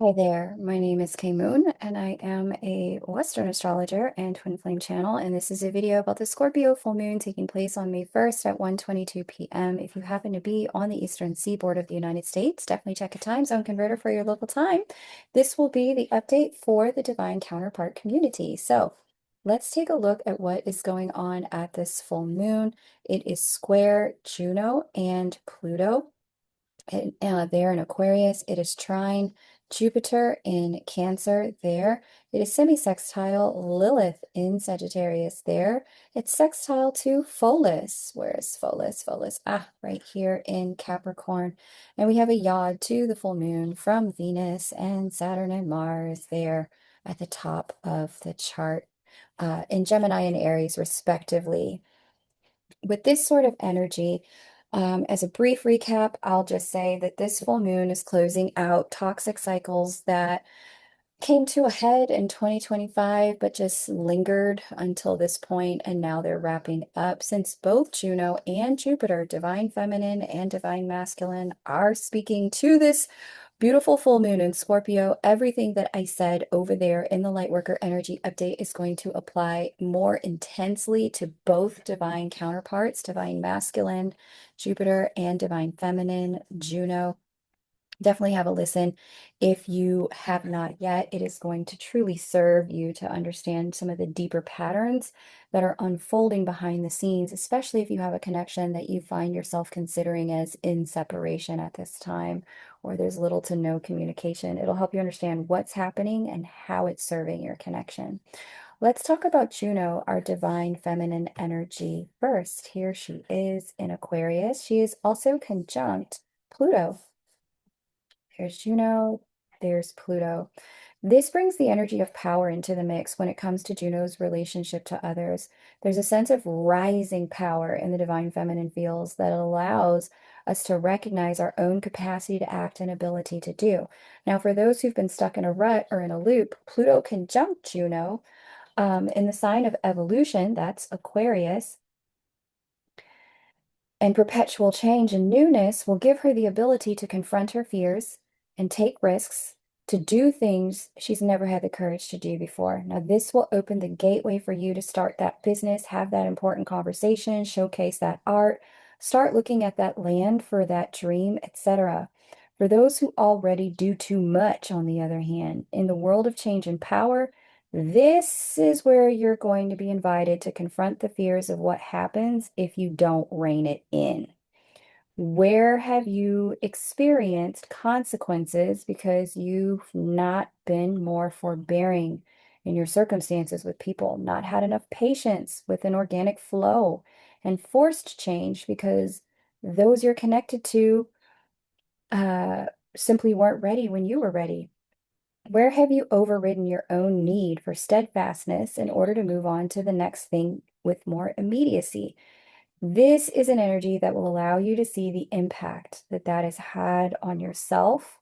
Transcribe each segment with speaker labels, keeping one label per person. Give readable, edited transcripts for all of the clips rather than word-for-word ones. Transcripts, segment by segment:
Speaker 1: Hi there, my name is Kay Moon, and I am a Western astrologer and twin flame channel, and this is a video about the Scorpio full moon taking place on May 1st at 1:22 p.m. If you happen to be on the eastern seaboard of the United States, definitely check a time zone converter for your local time. This will be the update for the divine counterpart community. So let's take a look at what is going on at this full moon. It is square Juno and Pluto. There in Aquarius, it is trine Jupiter in Cancer there. It is semi-sextile Lilith in Sagittarius there. It's sextile to Pholus. Where is Pholus? Pholus, right here in Capricorn. And we have a yod to the full moon from Venus and Saturn and Mars there at the top of the chart, in Gemini and Aries, respectively. With this sort of energy, as a brief recap, I'll just say that this full moon is closing out toxic cycles that came to a head in 2025, but just lingered until this point, and now they're wrapping up since both Juno and Jupiter, divine feminine and divine masculine, are speaking to this beautiful full moon in Scorpio. Everything that I said over there in the Lightworker energy update is going to apply more intensely to both divine counterparts, divine masculine, Jupiter, and divine feminine, Juno. Definitely have a listen if you have not yet. It is going to truly serve you to understand some of the deeper patterns that are unfolding behind the scenes, especially if you have a connection that you find yourself considering as in separation at this time, or there's little to no communication. It'll help you understand what's happening and how it's serving your connection. Let's talk about Juno, our divine feminine energy first. Here she is in Aquarius. She is also conjunct Pluto. There's Juno, there's Pluto. This brings the energy of power into the mix when it comes to Juno's relationship to others. There's a sense of rising power in the divine feminine fields that allows us to recognize our own capacity to act and ability to do. Now, for those who've been stuck in a rut or in a loop, Pluto conjunct Juno in the sign of evolution, that's Aquarius, and perpetual change and newness will give her the ability to confront her fears and take risks, to do things she's never had the courage to do before. Now, this will open the gateway for you to start that business, have that important conversation, showcase that art, start looking at that land for that dream, etc. For those who already do too much, on the other hand, in the world of change and power, this is where you're going to be invited to confront the fears of what happens if you don't rein it in. Where have you experienced consequences because you've not been more forbearing in your circumstances with people, not had enough patience with an organic flow, and forced change because those you're connected to uh, simply weren't ready when you were ready? Where have you overridden your own need for steadfastness in order to move on to the next thing with more immediacy? This is an energy that will allow you to see the impact that that has had on yourself,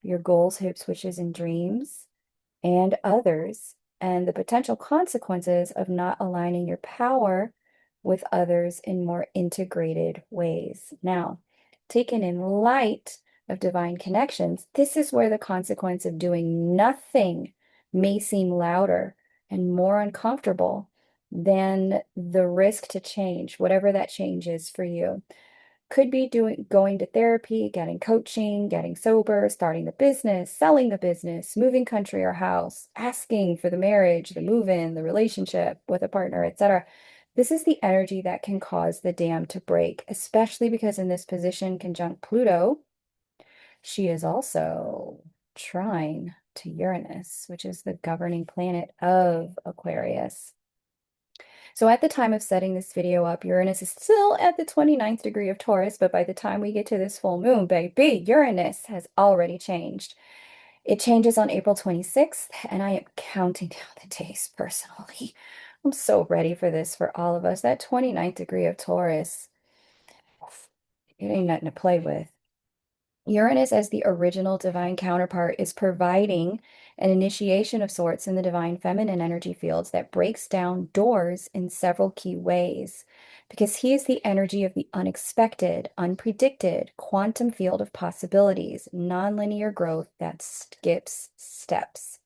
Speaker 1: your goals, hopes, wishes, and dreams, and others, and the potential consequences of not aligning your power with others in more integrated ways. Now, taken in light of divine connections, this is where the consequence of doing nothing may seem louder and more uncomfortable than the risk to change, whatever that change is for you. Could be going to therapy, getting coaching, getting sober, starting the business, selling the business, moving country or house, asking for the marriage, the move-in, the relationship with a partner, etc. This is the energy that can cause the dam to break, especially because in this position conjunct Pluto, she is also trine to Uranus, which is the governing planet of Aquarius. So at the time of setting this video up, Uranus is still at the 29th degree of Taurus, but by the time we get to this full moon, baby, Uranus has already changed. It changes on April 26th, and I am counting down the days personally. I'm so ready for this for all of us. That 29th degree of Taurus, it ain't nothing to play with. Uranus, as the original divine counterpart, is providing an initiation of sorts in the divine feminine energy fields that breaks down doors in several key ways, because he is the energy of the unexpected, unpredicted, quantum field of possibilities, nonlinear growth that skips steps.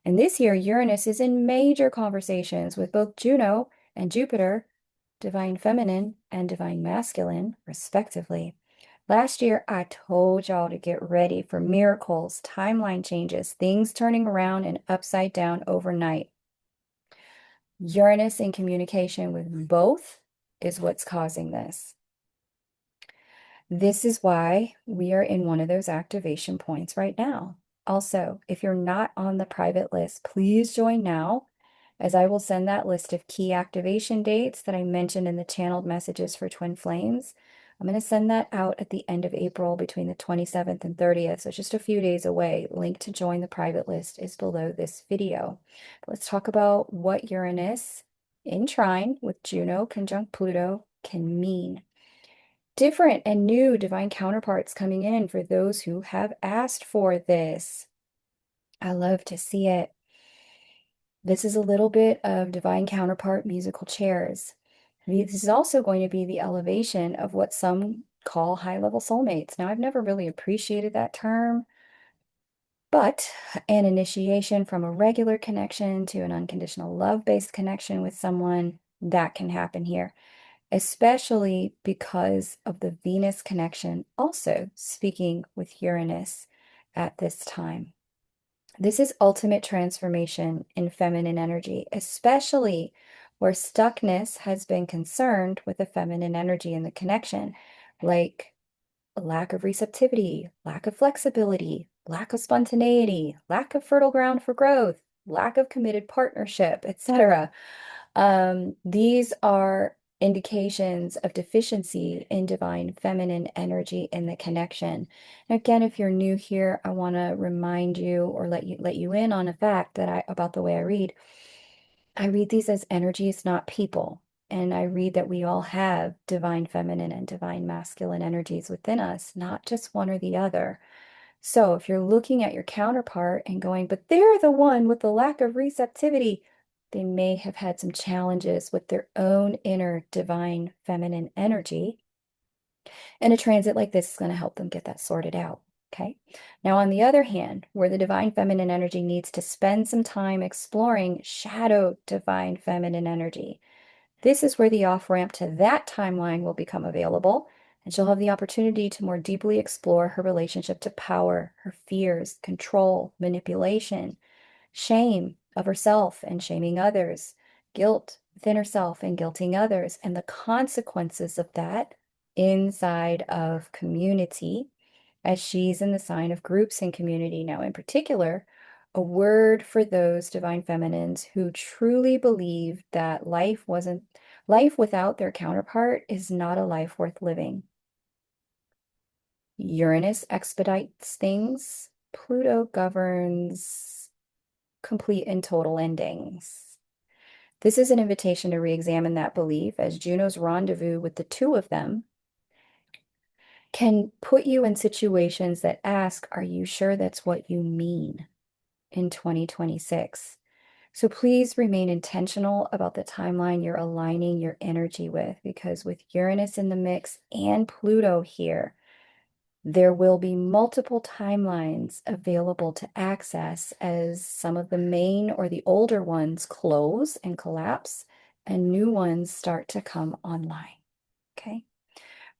Speaker 1: And this year, Uranus is in major conversations with both Juno and Jupiter, divine feminine and divine masculine, respectively. Last year, I told y'all to get ready for miracles, timeline changes, things turning around and upside down overnight. Uranus in communication with both is what's causing this. This is why we are in one of those activation points right now. Also, if you're not on the private list, please join now, as I will send that list of key activation dates that I mentioned in the channeled messages for Twin Flames. I'm going to send that out at the end of April between the 27th and 30th, so just a few days away. Link to join the private list is below this video. But let's talk about what Uranus in trine with Juno conjunct Pluto can mean. Different and new divine counterparts coming in for those who have asked for this. I love to see it. This is a little bit of divine counterpart musical chairs. This is also going to be the elevation of what some call high-level soulmates. Now, I've never really appreciated that term, but an initiation from a regular connection to an unconditional love-based connection with someone, that can happen here, especially because of the Venus connection also speaking with Uranus at this time. This is ultimate transformation in feminine energy, especially where stuckness has been concerned with the feminine energy in the connection, like lack of receptivity, lack of flexibility, lack of spontaneity, lack of fertile ground for growth, lack of committed partnership, etc. These are indications of deficiency in divine feminine energy in the connection. And again, if you're new here, I want to remind you or let you in on a fact that about the way I read. I read these as energies, not people. And I read that we all have divine feminine and divine masculine energies within us, not just one or the other. So if you're looking at your counterpart and going, but they're the one with the lack of receptivity, they may have had some challenges with their own inner divine feminine energy. And a transit like this is going to help them get that sorted out. Okay. Now, on the other hand, where the divine feminine energy needs to spend some time exploring shadow divine feminine energy, this is where the off ramp to that timeline will become available, and she'll have the opportunity to more deeply explore her relationship to power, her fears, control, manipulation, shame of herself and shaming others, guilt within herself and guilting others, and the consequences of that inside of community, as she's in the sign of groups and community. Now, in particular, a word for those divine feminines who truly believe that life without their counterpart is not a life worth living. Uranus expedites things. Pluto governs complete and total endings. This is an invitation to re-examine that belief, as Juno's rendezvous with the two of them can put you in situations that ask, are you sure that's what you mean in 2026? So please remain intentional about the timeline you're aligning your energy with, because with Uranus in the mix and Pluto here, there will be multiple timelines available to access as some of the main or the older ones close and collapse and new ones start to come online. Okay.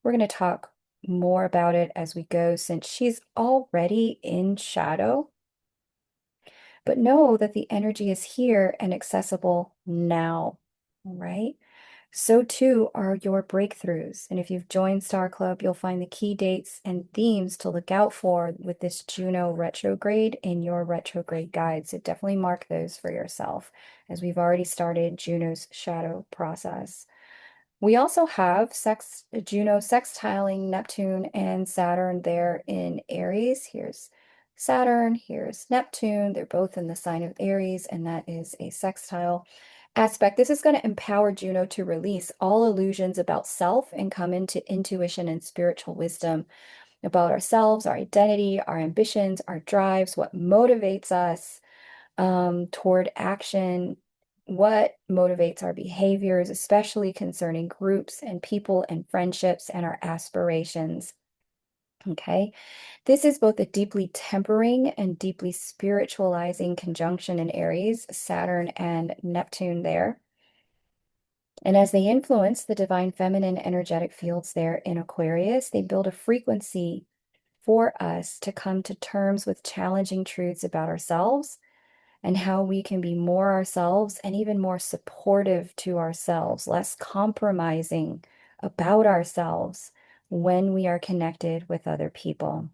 Speaker 1: We're going to talk more about it as we go, since she's already in shadow. But know that the energy is here and accessible now, right? So too are your breakthroughs. And if you've joined Star Club, you'll find the key dates and themes to look out for with this Juno retrograde in your retrograde guide. So definitely mark those for yourself, as we've already started Juno's shadow process. We also have Juno sextiling Neptune and Saturn there in Aries. Here's Saturn, here's Neptune. They're both in the sign of Aries, and that is a sextile aspect. This is going to empower Juno to release all illusions about self and come into intuition and spiritual wisdom. about ourselves, our identity, our ambitions, our drives, what motivates us toward action, what motivates our behaviors, especially concerning groups and people and friendships and our aspirations. Okay, this is both a deeply tempering and deeply spiritualizing conjunction in Aries, Saturn and Neptune there. And as they influence the divine feminine energetic fields there in Aquarius, they build a frequency for us to come to terms with challenging truths about ourselves and how we can be more ourselves and even more supportive to ourselves, less compromising about ourselves when we are connected with other people.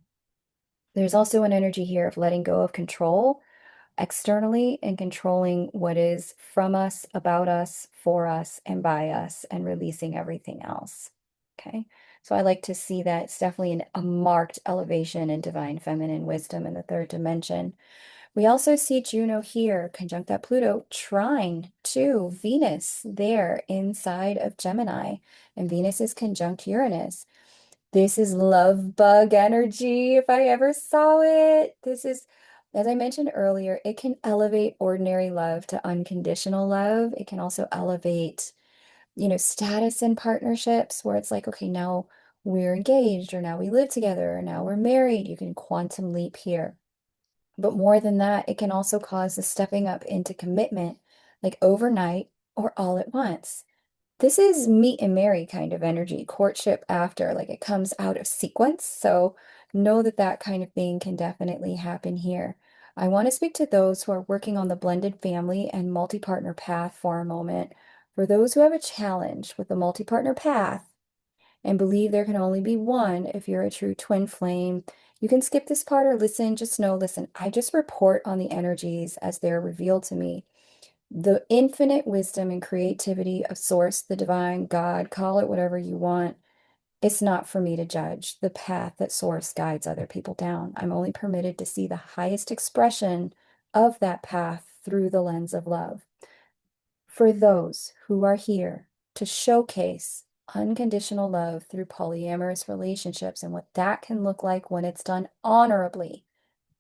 Speaker 1: There's also an energy here of letting go of control externally and controlling what is from us, about us, for us, and by us, and releasing everything else. Okay. So I like to see that it's definitely a marked elevation in divine feminine wisdom in the third dimension. We also see Juno here, conjunct that Pluto, trine to Venus there inside of Gemini. And Venus is conjunct Uranus. This is love bug energy, if I ever saw it. This is, as I mentioned earlier, it can elevate ordinary love to unconditional love. It can also elevate, status in partnerships where it's like, okay, now we're engaged, or now we live together, or now we're married. You can quantum leap here. But more than that, it can also cause the stepping up into commitment, like overnight or all at once. This is meet and marry kind of energy, courtship after, like it comes out of sequence. So know that that kind of thing can definitely happen here. I want to speak to those who are working on the blended family and multi-partner path for a moment. For those who have a challenge with the multi-partner path, and believe there can only be one if you're a true twin flame. You can skip this part or listen. Just know, listen, I just report on the energies as they're revealed to me. The infinite wisdom and creativity of Source, the divine, God, call it whatever you want. It's not for me to judge the path that Source guides other people down. I'm only permitted to see the highest expression of that path through the lens of love. For those who are here to showcase unconditional love through polyamorous relationships and what that can look like when it's done honorably,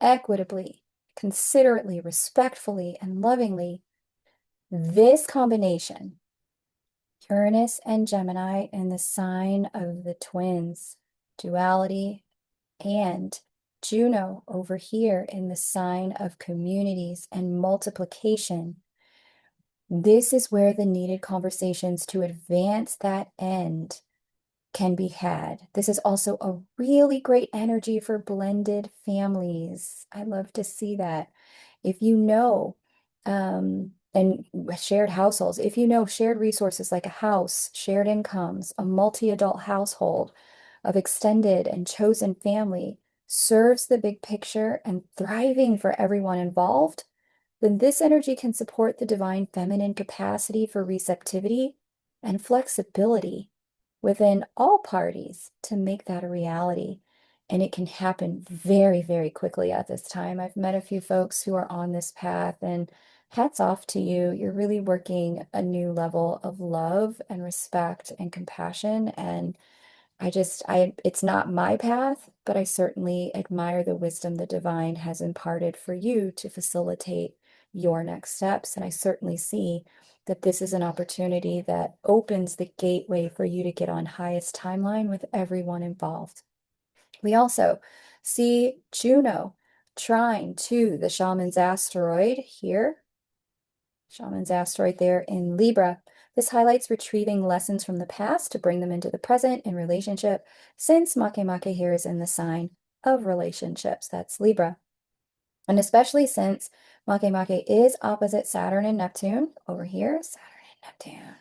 Speaker 1: equitably, considerately, respectfully, and lovingly, this combination, Uranus and Gemini in the sign of the twins, duality, and Juno over here in the sign of communities and multiplication. This is where the needed conversations to advance that end can be had. This is also a really great energy for blended families. I love to see that. If you know, and shared households, if you know shared resources like a house, shared incomes, a multi-adult household of extended and chosen family serves the big picture and thriving for everyone involved, then this energy can support the divine feminine capacity for receptivity and flexibility within all parties to make that a reality. And it can happen very, very quickly at this time. I've met a few folks who are on this path, and hats off to you. You're really working a new level of love and respect and compassion. And it's not my path, but I certainly admire the wisdom the divine has imparted for you to facilitate your next steps. And I certainly see that this is an opportunity that opens the gateway for you to get on highest timeline with everyone involved. We also see Juno trine to the shaman's asteroid here. Shaman's asteroid there in Libra. This highlights retrieving lessons from the past to bring them into the present in relationship, since Makemake here is in the sign of relationships. That's Libra. And especially since Makemake is opposite Saturn and Neptune over here, Saturn and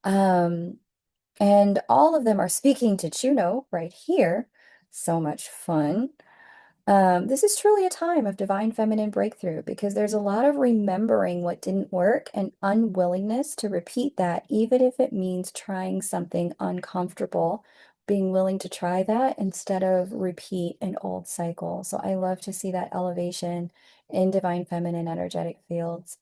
Speaker 1: Neptune. And all of them are speaking to Juno right here. So much fun. This is truly a time of divine feminine breakthrough because there's a lot of remembering what didn't work and unwillingness to repeat that, even if it means trying something uncomfortable, being willing to try that instead of repeat an old cycle. So I love to see that elevation in divine feminine energetic fields.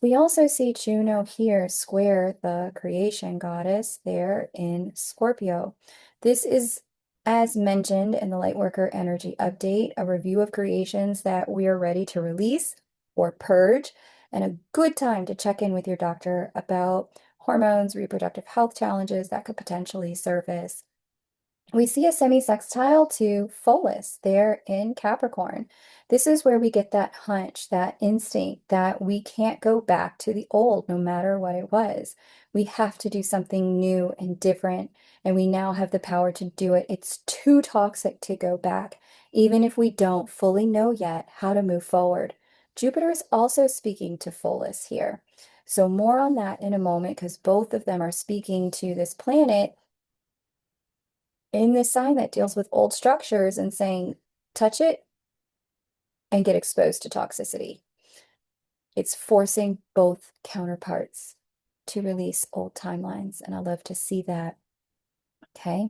Speaker 1: We also see Juno here square the creation goddess there in Scorpio. This is As mentioned in the Lightworker Energy Update, a review of creations that we are ready to release or purge, and a good time to check in with your doctor about hormones, reproductive health challenges that could potentially surface. We see a semi-sextile to Pholus there in Capricorn. This is where we get that hunch, that instinct that we can't go back to the old no matter what it was. We have to do something new and different, and we now have the power to do it. It's too toxic to go back, even if we don't fully know yet how to move forward. Jupiter is also speaking to Pholus here. So more on that in a moment, because both of them are speaking to this planet in this sign that deals with old structures and saying, touch it and get exposed to toxicity. It's forcing both counterparts to release old timelines, and I love to see that. Okay.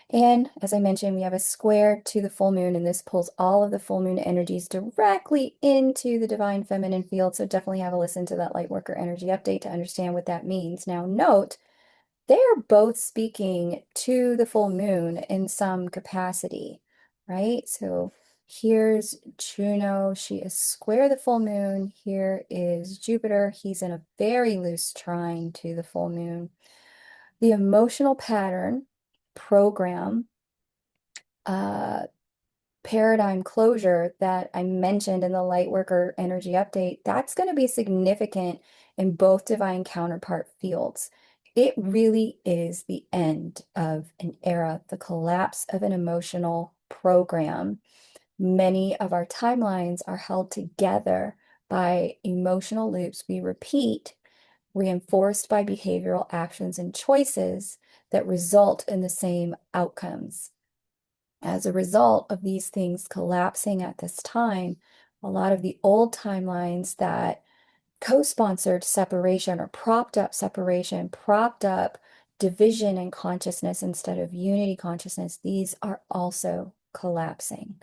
Speaker 1: And as I mentioned, we have a square to the full moon, and this pulls all of the full moon energies directly into the divine feminine field. So definitely have a listen to that Lightworker Energy Update to understand what that means. Now, note, they're both speaking to the full moon in some capacity, right? So here's Juno. She is square the full moon. Here is Jupiter. He's in a very loose trine to the full moon. The emotional pattern, program, paradigm closure that I mentioned in the Lightworker Energy Update, that's going to be significant in both divine counterpart fields. It really is the end of an era, the collapse of an emotional program. Many of our timelines are held together by emotional loops we repeat, reinforced by behavioral actions and choices that result in the same outcomes. As a result of these things collapsing at this time, a lot of the old timelines that co-sponsored separation or propped up separation, propped up division in consciousness instead of unity consciousness, these are also collapsing.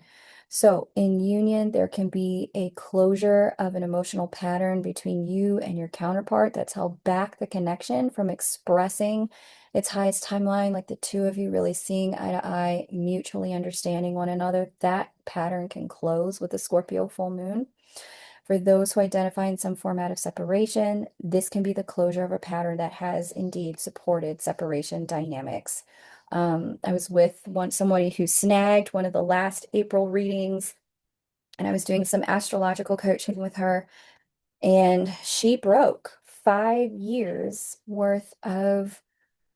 Speaker 1: So in union, there can be a closure of an emotional pattern between you and your counterpart that's held back the connection from expressing its highest timeline, like the two of you really seeing eye to eye, mutually understanding one another. That pattern can close with the Scorpio full moon. For those who identify in some format of separation, this can be the closure of a pattern that has indeed supported separation dynamics. I was with somebody who snagged one of the last April readings, and I was doing some astrological coaching with her, and she broke 5 years worth of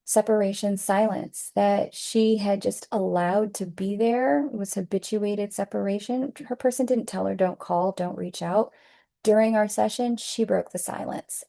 Speaker 1: separation silence that she had just allowed to be there. It was habituated separation. Her person didn't tell her, don't call, don't reach out. During our session, she broke the silence.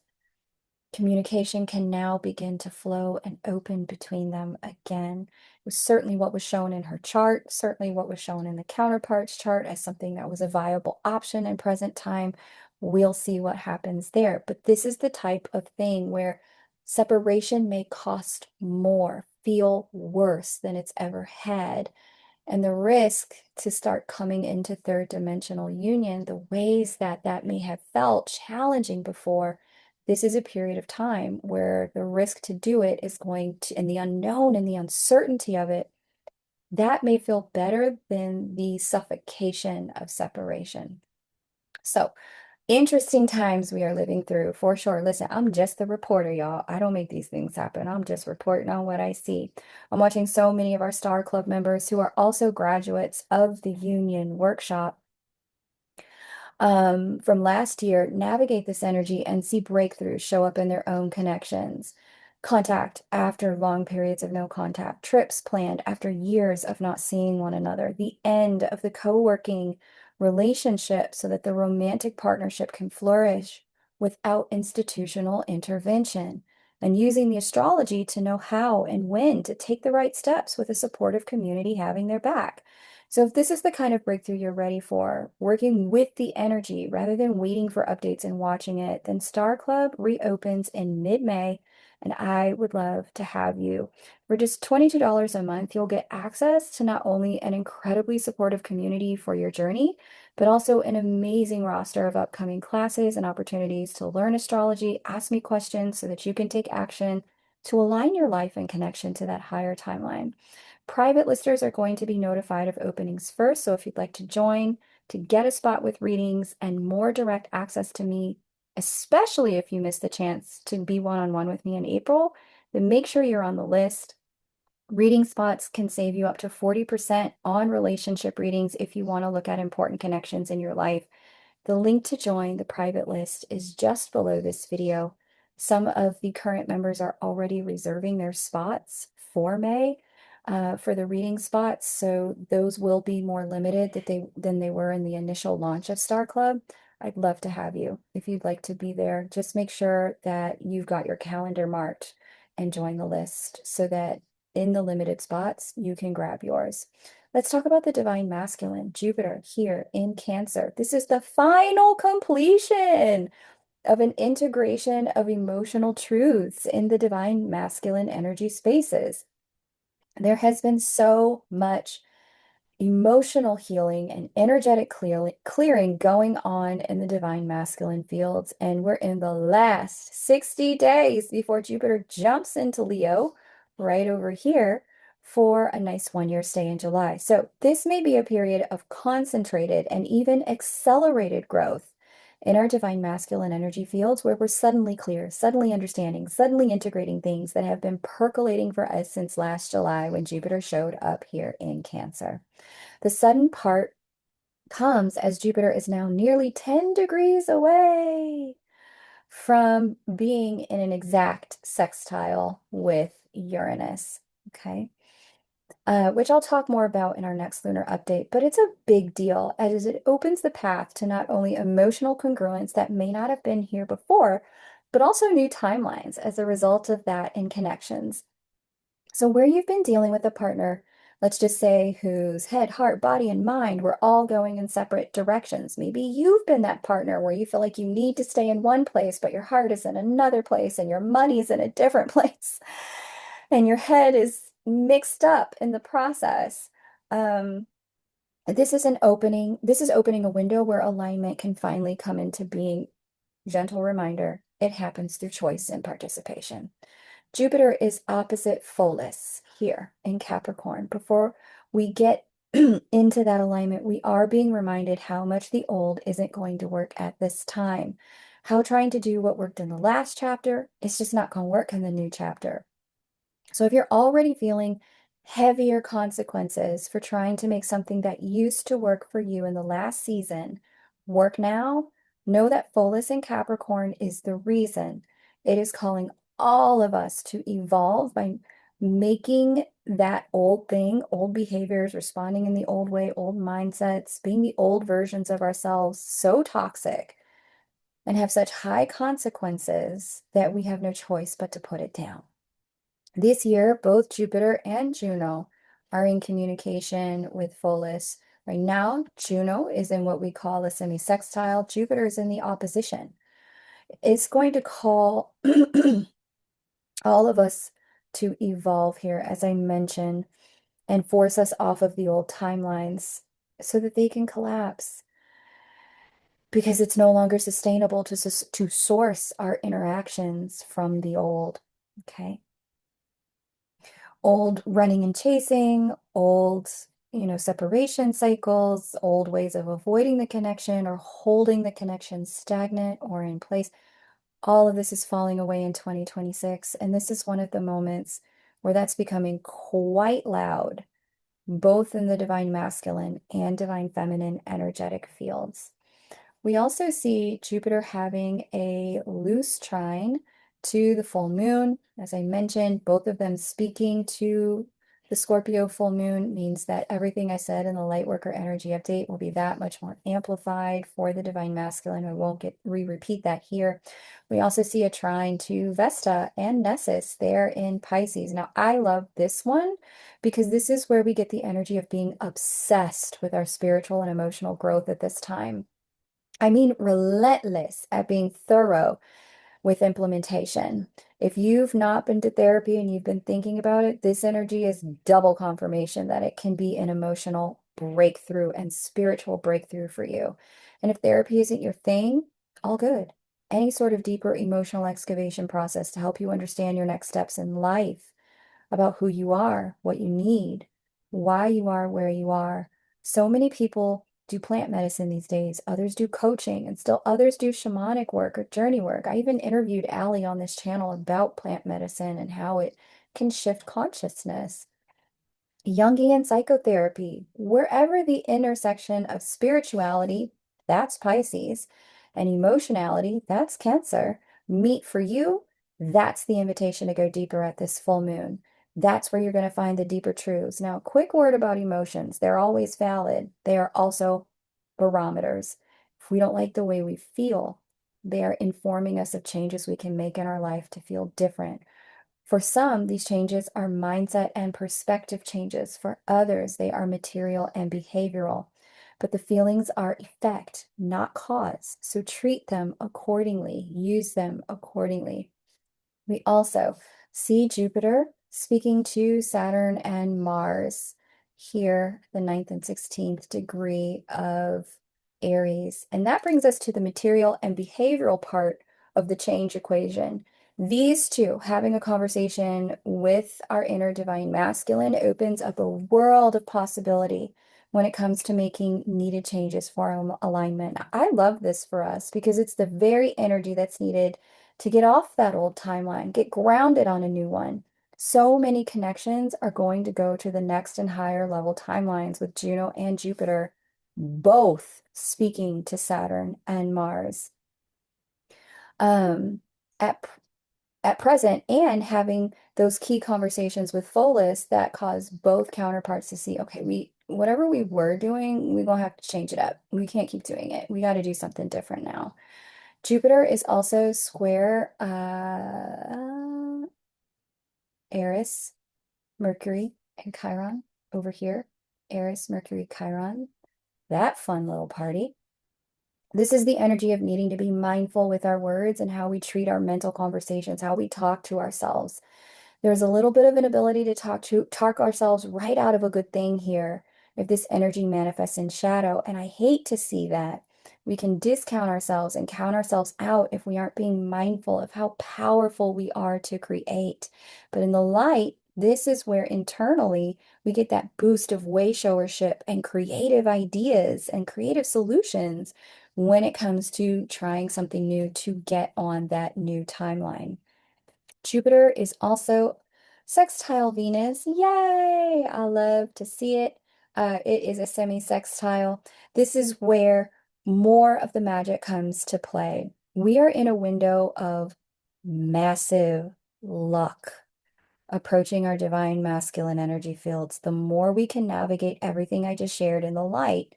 Speaker 1: Communication can now begin to flow and open between them again. It was certainly what was shown in her chart, certainly what was shown in the counterpart's chart as something that was a viable option in present time. We'll see what happens there. But this is the type of thing where separation may cost more, feel worse than it's ever had. And the risk to start coming into third dimensional union, the ways that that may have felt challenging before, this is a period of time where the risk to do it is going to, and the unknown and the uncertainty of it, that may feel better than the suffocation of separation. So, interesting times we are living through for sure. Listen, I'm just the reporter, y'all. I don't make these things happen. I'm just reporting on what I see. I'm watching so many of our Star Club members who are also graduates of the Union Workshop from last year navigate this energy and see breakthroughs show up in their own connections. Contact after long periods of no contact, trips planned after years of not seeing one another, the end of the co-working relationship so that the romantic partnership can flourish without institutional intervention, and using the astrology to know how and when to take the right steps with a supportive community having their back. So if this is the kind of breakthrough you're ready for, working with the energy rather than waiting for updates and watching it, then Star Club reopens in mid-May, and I would love to have you. For just $22 a month, you'll get access to not only an incredibly supportive community for your journey, but also an amazing roster of upcoming classes and opportunities to learn astrology, ask me questions so that you can take action, to align your life and connection to that higher timeline. Private listers are going to be notified of openings first. So if you'd like to join to get a spot with readings and more direct access to me, especially if you missed the chance to be one-on-one with me in April, then make sure you're on the list. Reading spots can save you up to 40% on relationship readings if you want to look at important connections in your life. The link to join the private list is just below this video. Some of the current members are already reserving their spots for May for the reading spots, so those will be more limited than they were in the initial launch of Star Club. I'd love to have you if you'd like to be there. Just make sure that you've got your calendar marked and join the list so that in the limited spots, you can grab yours. Let's talk about the divine masculine, Jupiter here in Cancer. This is the final completion of an integration of emotional truths in the divine masculine energy spaces. There has been so much emotional healing and energetic clearing going on in the divine masculine fields. And we're in the last 60 days before Jupiter jumps into Leo right over here for a nice 1-year stay in July. So this may be a period of concentrated and even accelerated growth in our divine masculine energy fields where we're suddenly clear, suddenly understanding, suddenly integrating things that have been percolating for us since last July when Jupiter showed up here in Cancer. The sudden part comes as Jupiter is now nearly 10 degrees away from being in an exact sextile with Uranus, okay? Which I'll talk more about in our next lunar update, but it's a big deal as it opens the path to not only emotional congruence that may not have been here before, but also new timelines as a result of that in connections. So where you've been dealing with a partner, let's just say whose head, heart, body, and mind were all going in separate directions. Maybe you've been that partner where you feel like you need to stay in one place, but your heart is in another place and your money's in a different place and your head is mixed up in the process. This is opening a window where alignment can finally come into being. Gentle reminder, it happens through choice and participation. Jupiter is opposite Pholus here in Capricorn. Before we get into that alignment, we are being reminded how much the old isn't going to work at this time. How trying to do what worked in the last chapter is just not going to work in the new chapter. So if you're already feeling heavier consequences for trying to make something that used to work for you in the last season work now, know that Pholus in Capricorn is the reason. It is calling all of us to evolve by making that old thing, old behaviors, responding in the old way, old mindsets, being the old versions of ourselves so toxic and have such high consequences that we have no choice but to put it down. This year, both Jupiter and Juno are in communication with Pholus. Right now, Juno is in what we call a semi-sextile. Jupiter is in the opposition. It's going to call all of us to evolve here, as I mentioned, and force us off of the old timelines so that they can collapse because it's no longer sustainable to source our interactions from the old, okay? Old running and chasing, old, separation cycles, old ways of avoiding the connection or holding the connection stagnant or in place. All of this is falling away in 2026. And this is one of the moments where that's becoming quite loud, both in the divine masculine and divine feminine energetic fields. We also see Jupiter having a loose trine to the full moon. As I mentioned, both of them speaking to the Scorpio full moon means that everything I said in the Lightworker energy update will be that much more amplified for the divine masculine. I won't repeat that here. We also see a trine to Vesta and Nessus there in Pisces. Now, I love this one because this is where we get the energy of being obsessed with our spiritual and emotional growth at this time. I mean, relentless at being thorough with implementation. If you've not been to therapy and you've been thinking about it, this energy is double confirmation that it can be an emotional breakthrough and spiritual breakthrough for you. And if therapy isn't your thing, all good. any sort of deeper emotional excavation process to help you understand your next steps in life, about who you are, what you need, why you are where you are. So many people do plant medicine these days. Others do coaching, and still others do shamanic work or journey work. I even interviewed Allie on this channel about plant medicine and how it can shift consciousness. Jungian psychotherapy, wherever the intersection of spirituality, that's Pisces, and emotionality, that's Cancer, meet for you, that's the invitation to go deeper at this full moon. That's where you're going to find the deeper truths. Now, a quick word about emotions. They're always valid. They are also barometers. If we don't like the way we feel, they are informing us of changes we can make in our life to feel different. For some, these changes are mindset and perspective changes. For others, they are material and behavioral. But the feelings are effect, not cause. So treat them accordingly, use them accordingly. We also see Jupiter speaking to Saturn and Mars here, the 9th and 16th degree of Aries. And that brings us to the material and behavioral part of the change equation. These two, having a conversation with our inner divine masculine, opens up a world of possibility when it comes to making needed changes for our alignment. I love this for us because it's the very energy that's needed to get off that old timeline, get grounded on a new one. So many connections are going to go to the next and higher level timelines with Juno and Jupiter, both speaking to Saturn and Mars. Um, at at present, and having those key conversations with Folis that cause both counterparts to see, okay, whatever we were doing, we're gonna have to change it up. We can't keep doing it. We got to do something different now. Jupiter is also square Eris, Mercury, and Chiron over here. Eris, Mercury, Chiron. That fun little party. This is the energy of needing to be mindful with our words and how we treat our mental conversations, how we talk to ourselves. There's a little bit of an ability to talk ourselves right out of a good thing here if this energy manifests in shadow. And I hate to see that. We can discount ourselves and count ourselves out if we aren't being mindful of how powerful we are to create. But in the light, this is where internally we get that boost of way showership and creative ideas and creative solutions when it comes to trying something new to get on that new timeline. Jupiter is also sextile Venus. Yay! I love to see it. It is a semi-sextile. This is where more of the magic comes to play. We are in a window of massive luck approaching our divine masculine energy fields. The more we can navigate everything I just shared in the light,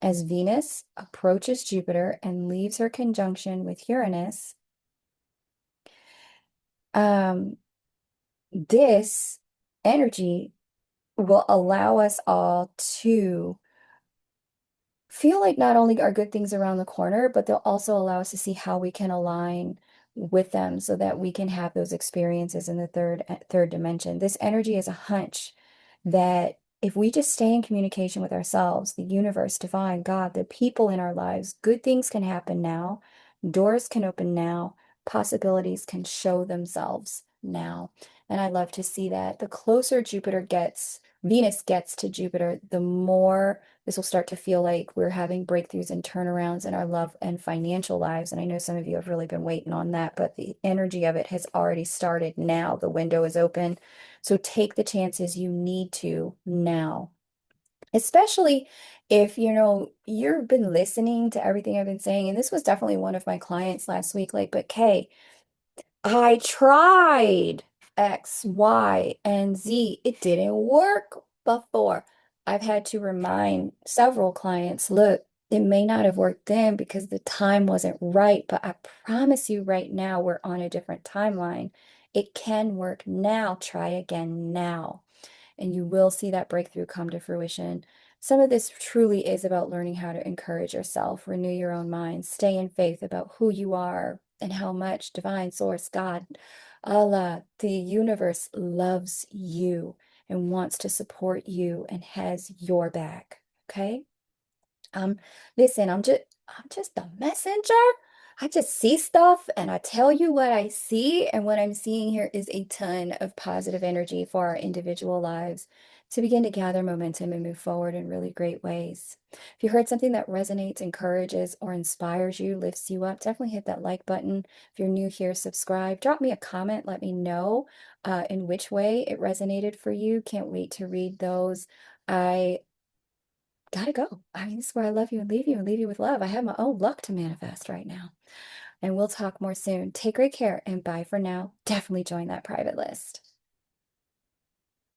Speaker 1: as Venus approaches Jupiter and leaves her conjunction with Uranus, this energy will allow us all to feel like not only are good things around the corner, but they'll also allow us to see how we can align with them so that we can have those experiences in the third dimension. This energy is a hunch that if we just stay in communication with ourselves, the universe, divine, God, the people in our lives, good things can happen now, doors can open now, possibilities can show themselves now. And I love to see that. The closer Venus gets to Jupiter, the more this will start to feel like we're having breakthroughs and turnarounds in our love and financial lives. And I know some of you have really been waiting on that, but the energy of it has already started now. The window is open. So take the chances you need to now. Especially if, you've been listening to everything I've been saying. And this was definitely one of my clients last week, like, but Kay, I tried X, Y, and Z. It didn't work before. I've had to remind several clients, look, it may not have worked then because the time wasn't right, but I promise you right now, we're on a different timeline. It can work now. Try again now, and you will see that breakthrough come to fruition. Some of this truly is about learning how to encourage yourself, renew your own mind, stay in faith about who you are and how much divine source, God, Allah, the universe loves you and wants to support you and has your back. Okay? Um, Listen, I'm just a messenger. I just see stuff and I tell you what I see. And what I'm seeing here is a ton of positive energy for our individual lives to begin to gather momentum and move forward in really great ways. If you heard something that resonates, encourages, or inspires you, lifts you up, definitely hit that like button. If you're new here, subscribe. Drop me a comment. Let me know in which way it resonated for you. Can't wait to read those. I gotta go. I mean, this is where I love you and leave you with love. I have my own luck to manifest right now. And we'll talk more soon. Take great care and bye for now. Definitely join that private list.